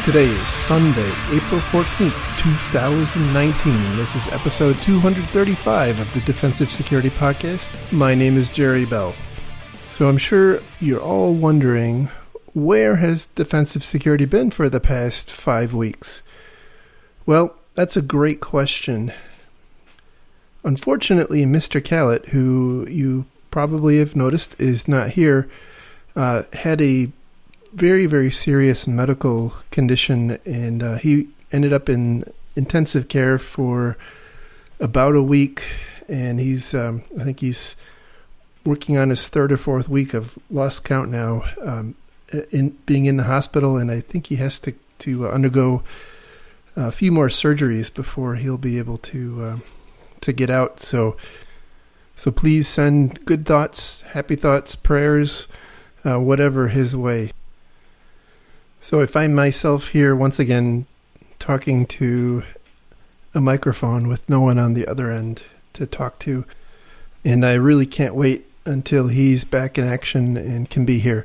Today is Sunday, April 14th, 2019. This is episode 235 of the Defensive Security Podcast. My name is Jerry Bell. So I'm sure you're all wondering, where has defensive security been for the past 5 weeks? Well, that's a great question. Unfortunately, Mr. Callett, who you probably have noticed is not here, had a very, very serious medical condition, and he ended up in intensive care for about a week, and he's I think he's working on his third or fourth week of lost count now, in being in the hospital, and I think he has to undergo a few more surgeries before he'll be able to get out. So please send good thoughts, happy thoughts, prayers, whatever his way. So I find myself here once again talking to a microphone with no one on the other end to talk to. And I really can't wait until he's back in action and can be here.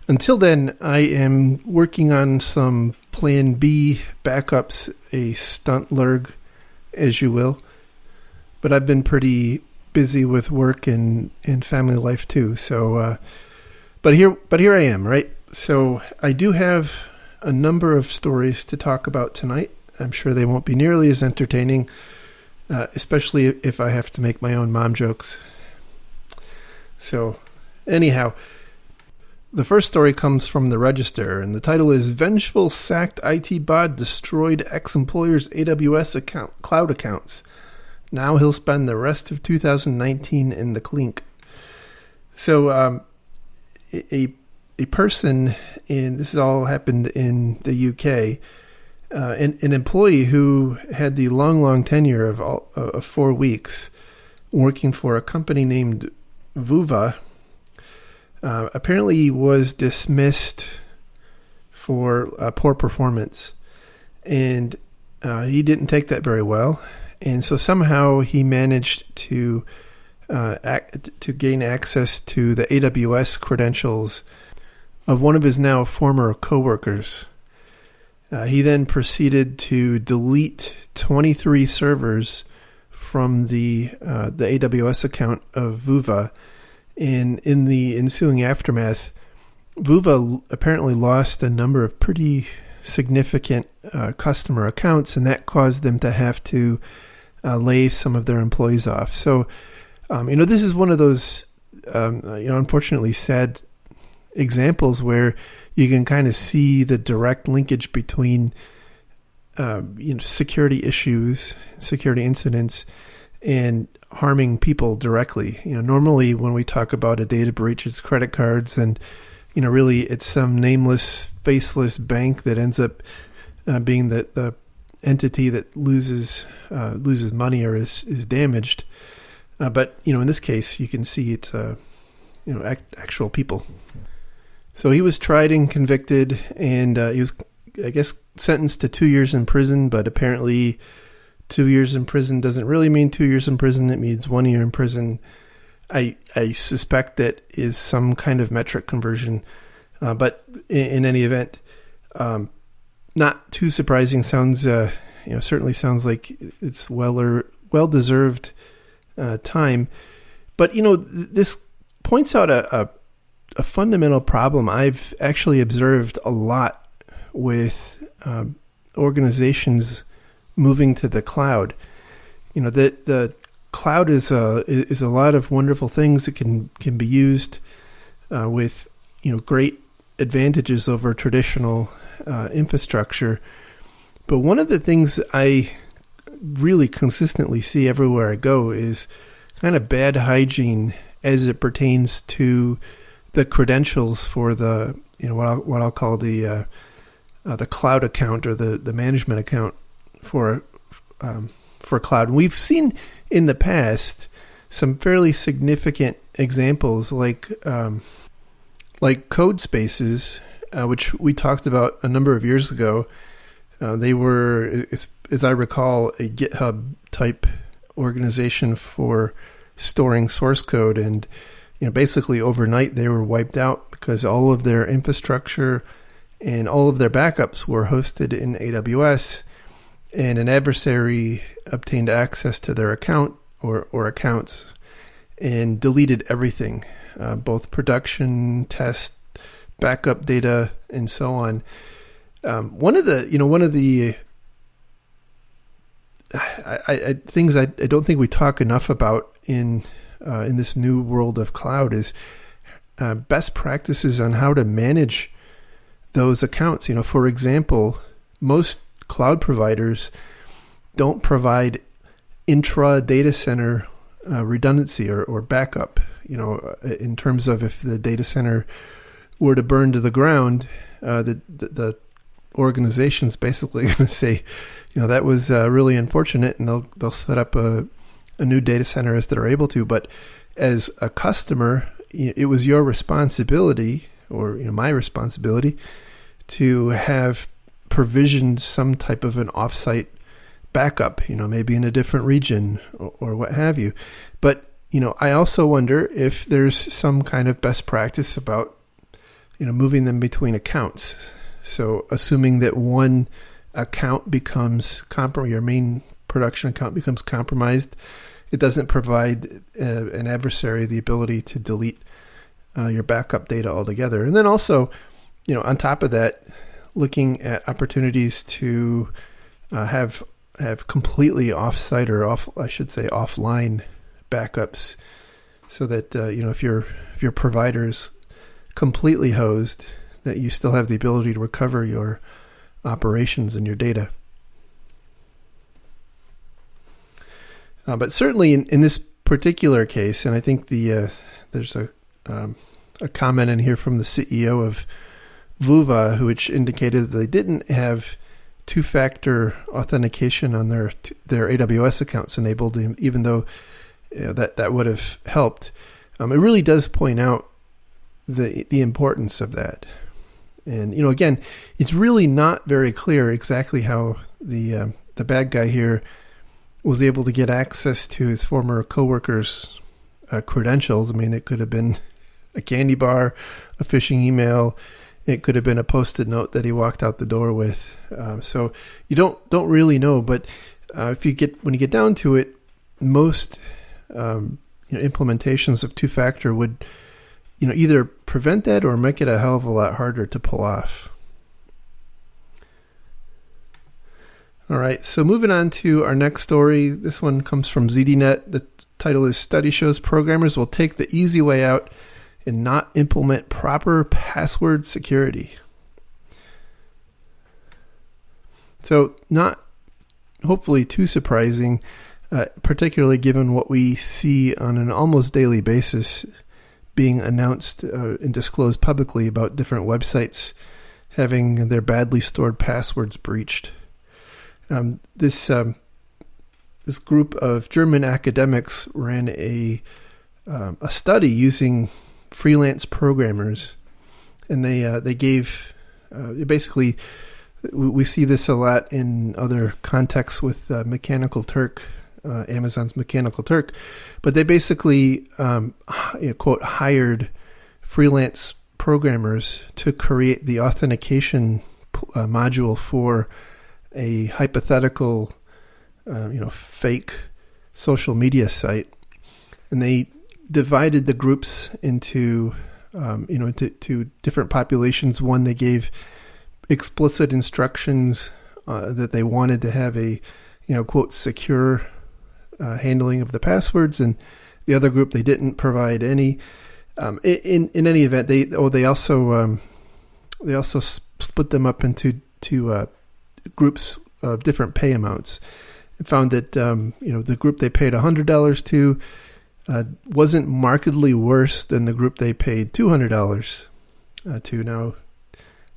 Until then, I am working on some Plan B backups, a stunt lurg, as you will. But I've been pretty busy with work and family life too. So, but here I am, right? So I do have a number of stories to talk about tonight. I'm sure they won't be nearly as entertaining, especially if I have to make my own mom jokes. So anyhow, the first story comes from the Register, and the title is Vengeful Sacked IT Bot Destroyed Ex-Employer's AWS cloud accounts. Now he'll spend the rest of 2019 in the clink. So a person, and this has all happened in the UK, an employee who had the long tenure of 4 weeks working for a company named Vuva, apparently was dismissed for poor performance, and he didn't take that very well, and so somehow he managed to gain access to the AWS credentials of one of his now former coworkers. He then proceeded to delete 23 servers from the AWS account of Vuva, and in the ensuing aftermath, Vuva apparently lost a number of pretty significant customer accounts, and that caused them to have to lay some of their employees off. So, this is one of those, unfortunately sad examples where you can kind of see the direct linkage between security issues, security incidents, and harming people directly. Normally when we talk about a data breach, it's credit cards, and really it's some nameless, faceless bank that ends up being the entity that loses money or is damaged. But in this case, you can see it's actual people. So he was tried and convicted, and he was, I guess, sentenced to 2 years in prison, but apparently 2 years in prison doesn't really mean 2 years in prison. It means 1 year in prison. I suspect that is some kind of metric conversion. But in any event, not too surprising. Sounds, certainly sounds like it's well-deserved time. But, this points out a fundamental problem I've actually observed a lot with organizations moving to the cloud. The cloud is a lot of wonderful things that can be used with great advantages over traditional infrastructure. But one of the things I really consistently see everywhere I go is kind of bad hygiene as it pertains to the credentials for the what I'll call the cloud account or the management account for for cloud. And we've seen in the past some fairly significant examples like CodeSpaces, which we talked about a number of years ago. They were, as I recall, a GitHub type organization for storing source code, and basically overnight they were wiped out because all of their infrastructure and all of their backups were hosted in AWS, and an adversary obtained access to their account or accounts and deleted everything, both production, test, backup data, and so on. One of the things I don't think we talk enough about in this new world of cloud is best practices on how to manage those accounts. For example, most cloud providers don't provide intra data center redundancy or backup. In terms of if the data center were to burn to the ground, the organization's basically going to say, that was really unfortunate, and they'll set up a new data center as they're able to. But as a customer, it was your responsibility, or my responsibility, to have provisioned some type of an offsite backup, maybe in a different region or what have you. But I also wonder if there's some kind of best practice about moving them between accounts. So assuming that one account becomes compromised, your main production account becomes compromised, it doesn't provide an adversary the ability to delete your backup data altogether. And then also, on top of that, looking at opportunities to have completely offsite or offline backups, so that if your provider's completely hosed, that you still have the ability to recover your operations and your data. But certainly in this particular case, and I think there's a comment in here from the CEO of Vuva, which indicated that they didn't have two-factor authentication on their AWS accounts enabled, even though that would have helped. It really does point out the importance of that. And again, it's really not very clear exactly how the bad guy here was able to get access to his former coworker's credentials. I mean, it could have been a candy bar, a phishing email. It could have been a Post-it note that he walked out the door with. So you don't really know. But when you get down to it, most implementations of two-factor would either prevent that or make it a hell of a lot harder to pull off. All right, so moving on to our next story. This one comes from ZDNet. The title is "Study Shows Programmers Will Take the Easy Way Out and Not Implement Proper Password Security." So not hopefully too surprising, particularly given what we see on an almost daily basis being announced and disclosed publicly about different websites having their badly stored passwords breached. This group of German academics ran a study using freelance programmers, and they gave basically, we see this a lot in other contexts with Mechanical Turk. Amazon's Mechanical Turk, but they basically quote hired freelance programmers to create the authentication module for a hypothetical fake social media site, and they divided the groups into to different populations. One, they gave explicit instructions that they wanted to have a quote secure handling of the passwords, and the other group they didn't provide any. In any event, they also split them up into groups of different pay amounts, and found that the group they paid $100 to wasn't markedly worse than the group they paid $200 to. Now,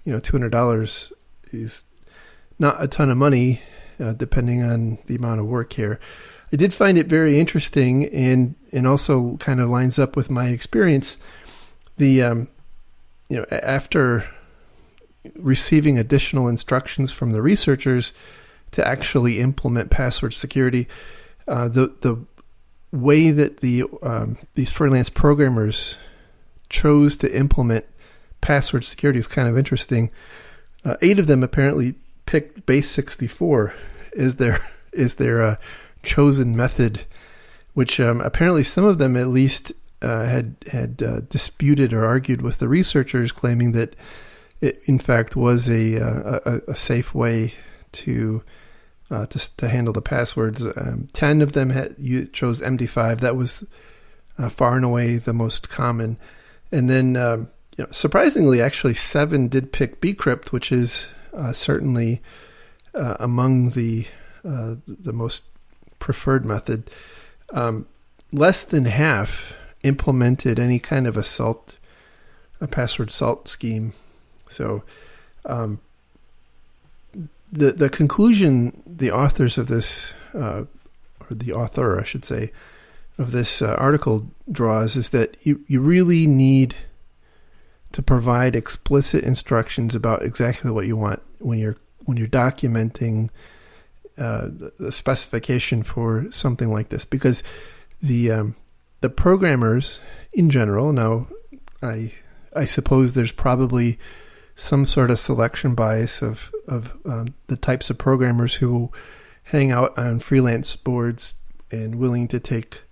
$200 is not a ton of money depending on the amount of work here. I did find it very interesting, and also kind of lines up with my experience. After receiving additional instructions from the researchers to actually implement password security, the way that these freelance programmers chose to implement password security is kind of interesting. 8 of them apparently picked base64 as their chosen method, which apparently some of them at least had disputed or argued with the researchers, claiming that it in fact was a safe way to handle the passwords. 10 of them chose MD5. That was far and away the most common. And then surprisingly, actually 7 did pick bcrypt, which is certainly among the most preferred method. Less than half implemented any kind of a password salt scheme. So the conclusion the authors of this, or the author, I should say, of this article draws is that you really need to provide explicit instructions about exactly what you want when you're documenting the specification for something like this, because the programmers in general, now I suppose there's probably some sort of selection bias of the types of programmers who hang out on freelance boards and willing to take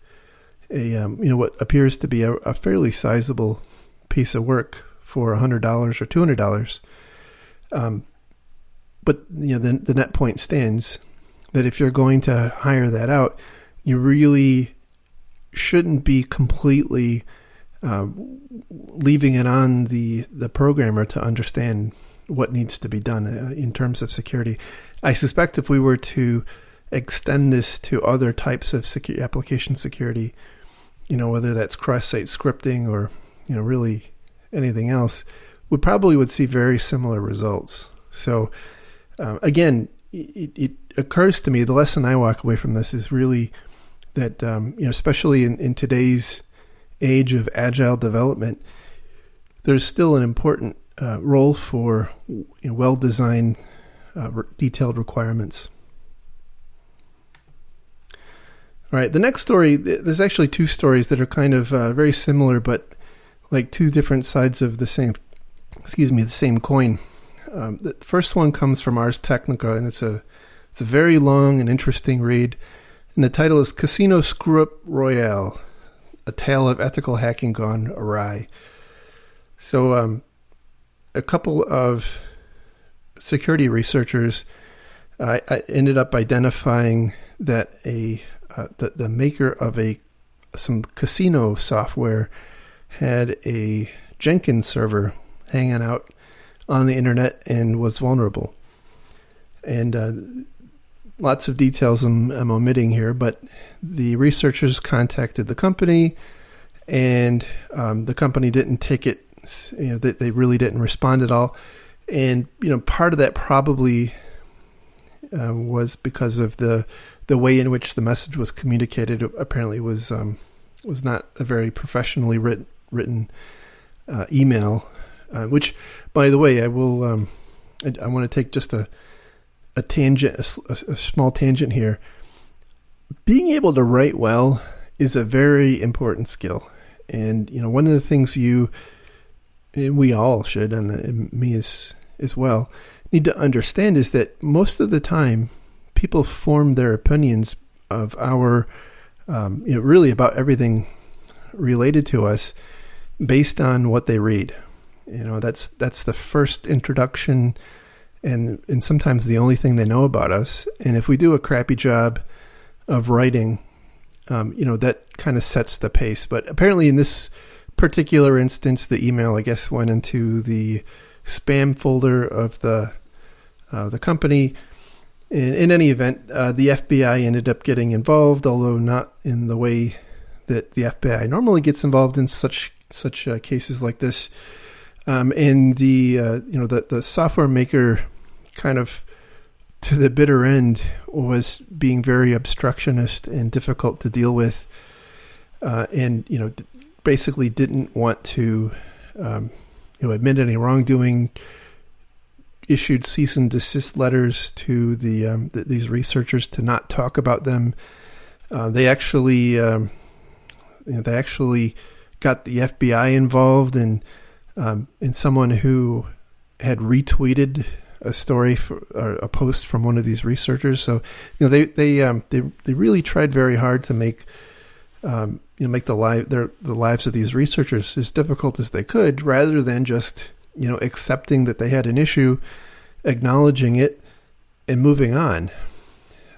what appears to be a fairly sizable piece of work for $100 or $200. But the net point stands that if you're going to hire that out, you really shouldn't be completely leaving it on the programmer to understand what needs to be done in terms of security. I suspect if we were to extend this to other types of application security, whether that's cross-site scripting or really anything else, we probably would see very similar results. So again, it occurs to me, the lesson I walk away from this is really that especially in today's age of agile development, there's still an important role for well-designed, detailed requirements. All right, the next story, there's actually 2 stories that are kind of very similar, but like 2 different sides of the same coin. The first one comes from Ars Technica, and it's a very long and interesting read. And the title is Casino Screw-Up Royale, A Tale of Ethical Hacking Gone Awry. So a couple of security researchers ended up identifying that the maker of some casino software had a Jenkins server hanging out on the internet and was vulnerable. And lots of details I'm omitting here, but the researchers contacted the company, and the company didn't take it. They really didn't respond at all. And part of that probably was because of the way in which the message was communicated. Apparently, was not a very professionally written email. Which, by the way, I will. I want to take just a tangent, a small tangent here. Being able to write well is a very important skill, and one of the things we all should, and me as well, need to understand is that most of the time, people form their opinions of our, really about everything related to us, based on what they read. That's the first introduction, and sometimes the only thing they know about us. And if we do a crappy job of writing, that kind of sets the pace. But apparently in this particular instance, the email, I guess, went into the spam folder of the company. In any event, the FBI ended up getting involved, although not in the way that the FBI normally gets involved in such cases like this. And the software maker kind of to the bitter end was being very obstructionist and difficult to deal with, and basically didn't want to admit any wrongdoing. Issued cease and desist letters to these researchers to not talk about them. They actually got the FBI involved, and someone who had retweeted a story or a post from one of these researchers. So they really tried very hard to make make the lives of these researchers as difficult as they could, rather than just accepting that they had an issue, acknowledging it, and moving on.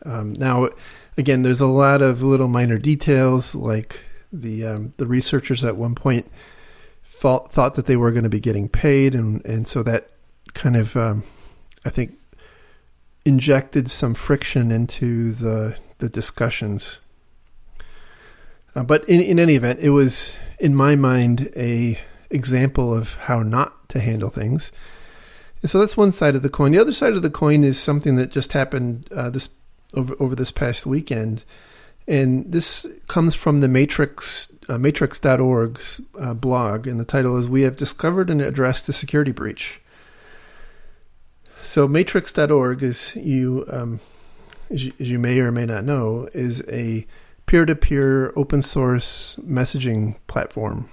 Now, again, there's a lot of little minor details, like the researchers at one point thought that they were going to be getting paid, and so that kind of I think injected some friction into the discussions. But in any event, it was, in my mind, a example of how not to handle things. And so that's one side of the coin. The other side of the coin is something that just happened over this past weekend. And this comes from the Matrix.org's blog, and the title is "We Have Discovered and Addressed a Security Breach." So Matrix.org, as you may or may not know, is a peer-to-peer open source messaging platform.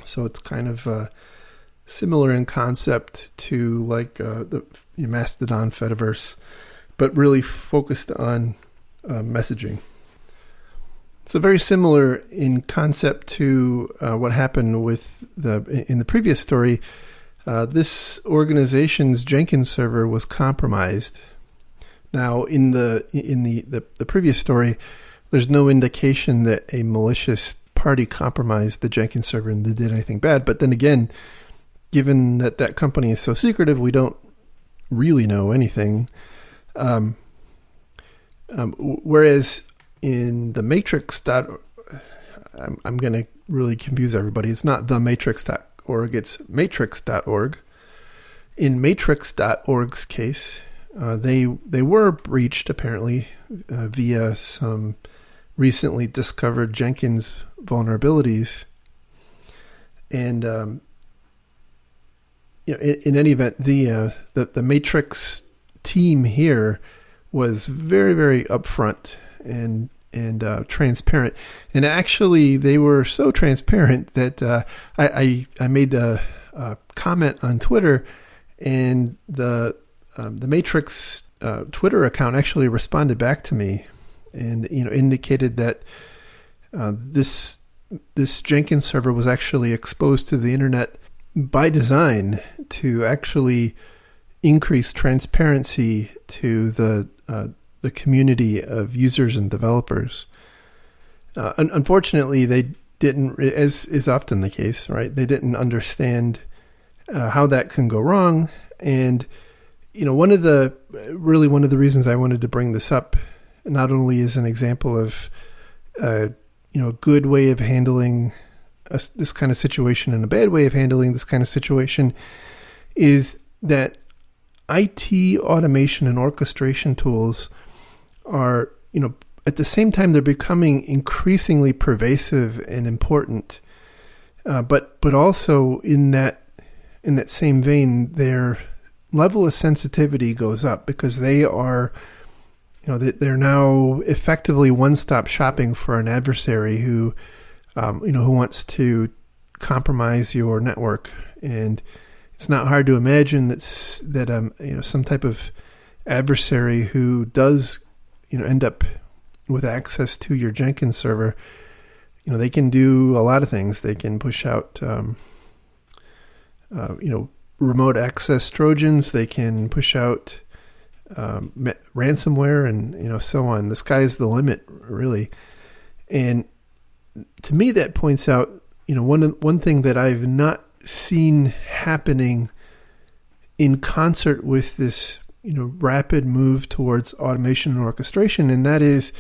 So it's kind of similar in concept to like the Mastodon Fediverse, but really focused on messaging. So very similar in concept to what happened with in the previous story. This organization's Jenkins server was compromised. Now, in the previous story, there's no indication that a malicious party compromised the Jenkins server and did anything bad. But then again, given that company is so secretive, we don't really know anything. Whereas in the Matrix, I'm going to really confuse everybody. It's not the Matrix.org, it's Matrix.org. In Matrix.org's case, they were breached apparently via some recently discovered Jenkins vulnerabilities, and in any event, the Matrix team here was very, very upfront and transparent, and actually they were so transparent that I made a comment on Twitter, and the Matrix Twitter account actually responded back to me, and indicated that this Jenkins server was actually exposed to the internet by design to actually increase transparency to the community of users and developers. Unfortunately, they didn't, as is often the case, right? They didn't understand how that can go wrong, and one of the reasons I wanted to bring this up, not only as an example of a good way of handling this kind of situation and a bad way of handling this kind of situation, is that IT automation and orchestration tools are, at the same time, they're becoming increasingly pervasive and important. But also in that same vein, their level of sensitivity goes up because they are, they're now effectively one-stop shopping for an adversary who wants to compromise your network. And it's not hard to imagine that some type of adversary who does end up with access to your Jenkins server, they can do a lot of things. They can push out remote access Trojans. They can push out ransomware, and so on. The sky's the limit, really. And to me, that points out one thing that I've not seen happening in concert with this rapid move towards automation and orchestration, and that is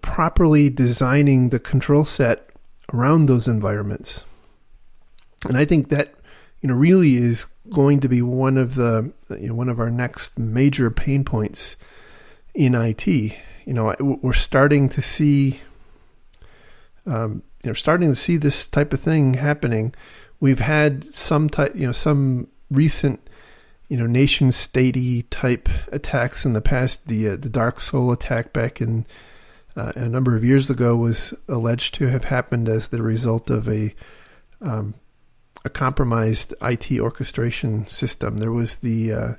properly designing the control set around those environments. And I think that really is going to be one of our next major pain points in IT. We're starting to see, this type of thing happening. We've had some recent, nation statey type attacks in the past. The Dark Soul attack back in a number of years ago was alleged to have happened as the result of a compromised IT orchestration system. There was the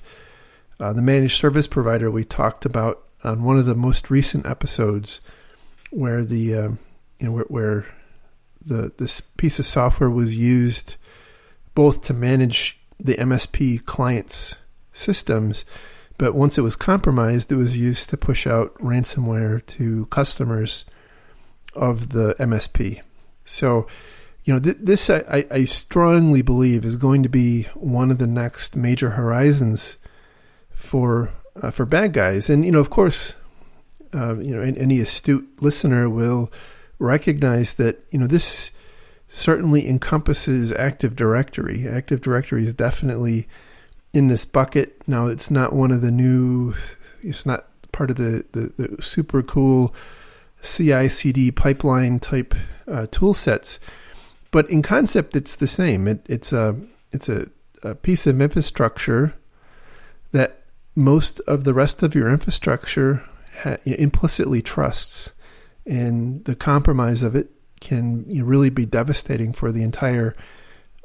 managed service provider we talked about on one of the most recent episodes, where this piece of software was used both to manage the MSP clients' systems, but once it was compromised, it was used to push out ransomware to customers of the MSP. So, this I strongly believe is going to be one of the next major horizons for bad guys. And, of course, any astute listener will recognize that, this certainly encompasses Active Directory. Active Directory is definitely in this bucket. Now, it's not it's not part of the super cool CI/CD pipeline type tool sets, but in concept, it's the same. It's a piece of infrastructure that most of the rest of your infrastructure implicitly trusts, and the compromise of it can really be devastating for the entire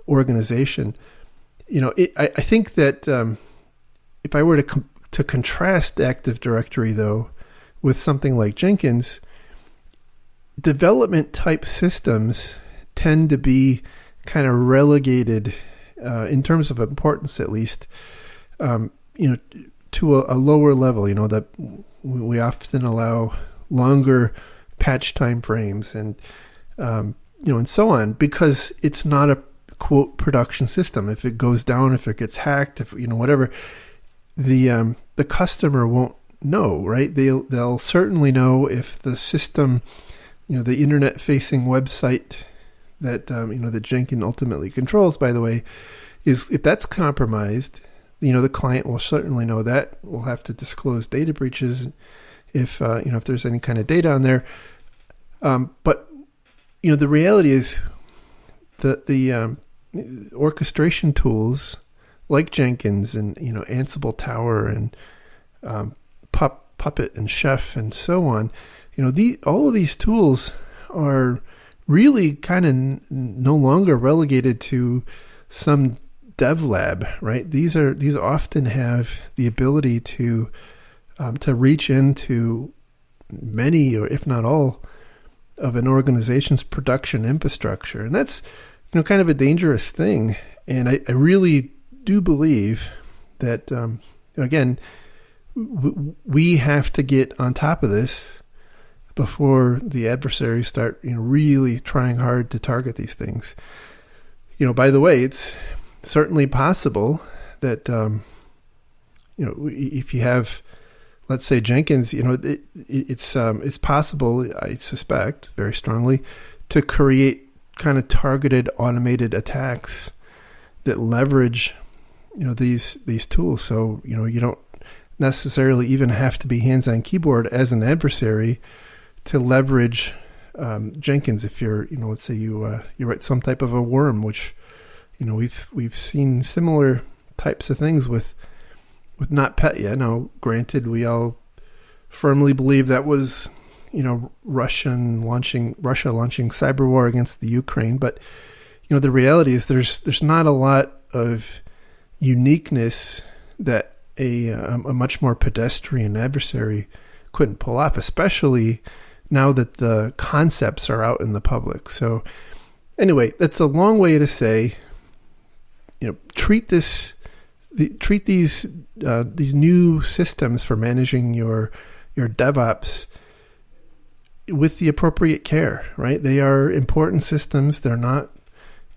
organization. I think that if I were to contrast Active Directory, though, with something like Jenkins, development type systems tend to be kind of relegated, in terms of importance at least, to a lower level. That we often allow longer patch time frames and and so on, because it's not a quote production system. If it goes down, if it gets hacked, if whatever, the customer won't know, right? They'll certainly know if the system, the internet facing website that that Jenkins ultimately controls, by the way, if that's compromised, the client will certainly know that. We'll have to disclose data breaches if if there's any kind of data on there. But the reality is that the orchestration tools like Jenkins and Ansible Tower and Puppet and Chef and so on, all of these tools are really kind of no longer relegated to some dev lab, right? These often have the ability to reach into many, or if not all, of an organization's production infrastructure. And that's, kind of a dangerous thing. And I really do believe that, again, we have to get on top of this before the adversaries start, really trying hard to target these things. By the way, it's certainly possible that, if you have, let's say, Jenkins, it's possible, I suspect very strongly, to create kind of targeted automated attacks that leverage, these tools. So, you don't necessarily even have to be hands-on keyboard as an adversary to leverage Jenkins. If you're, let's say you write some type of a worm, which, we've seen similar types of things with NotPetya. Now, granted, we all firmly believe that was, Russia launching cyber war against the Ukraine. But, the reality is there's not a lot of uniqueness that a much more pedestrian adversary couldn't pull off, especially now that the concepts are out in the public. So anyway, that's a long way to say, treat these new systems for managing your DevOps with the appropriate care, right? They are important systems. They're not,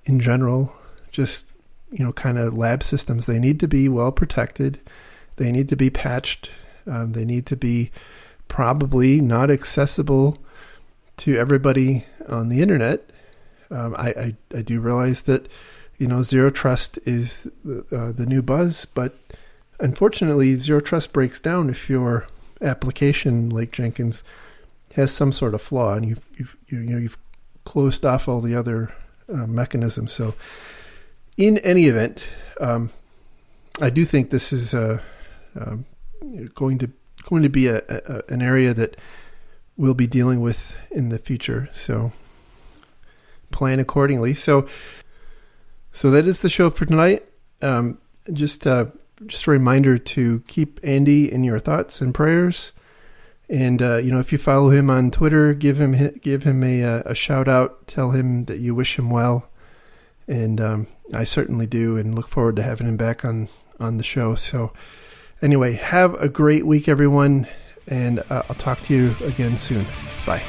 in general, just kind of lab systems. They need to be well protected. They need to be patched. They need to be probably not accessible to everybody on the internet. I do realize that Zero Trust is the new buzz, but unfortunately, Zero Trust breaks down if your application, like Jenkins, has some sort of flaw, and you've closed off all the other mechanisms. So, in any event, I do think this is going to be an area that we'll be dealing with in the future. So, plan accordingly. So that is the show for tonight. Just a reminder to keep Andy in your thoughts and prayers. And if you follow him on Twitter, give him a shout out. Tell him that you wish him well. And I certainly do, and look forward to having him back on the show. So anyway, have a great week, everyone, and I'll talk to you again soon. Bye.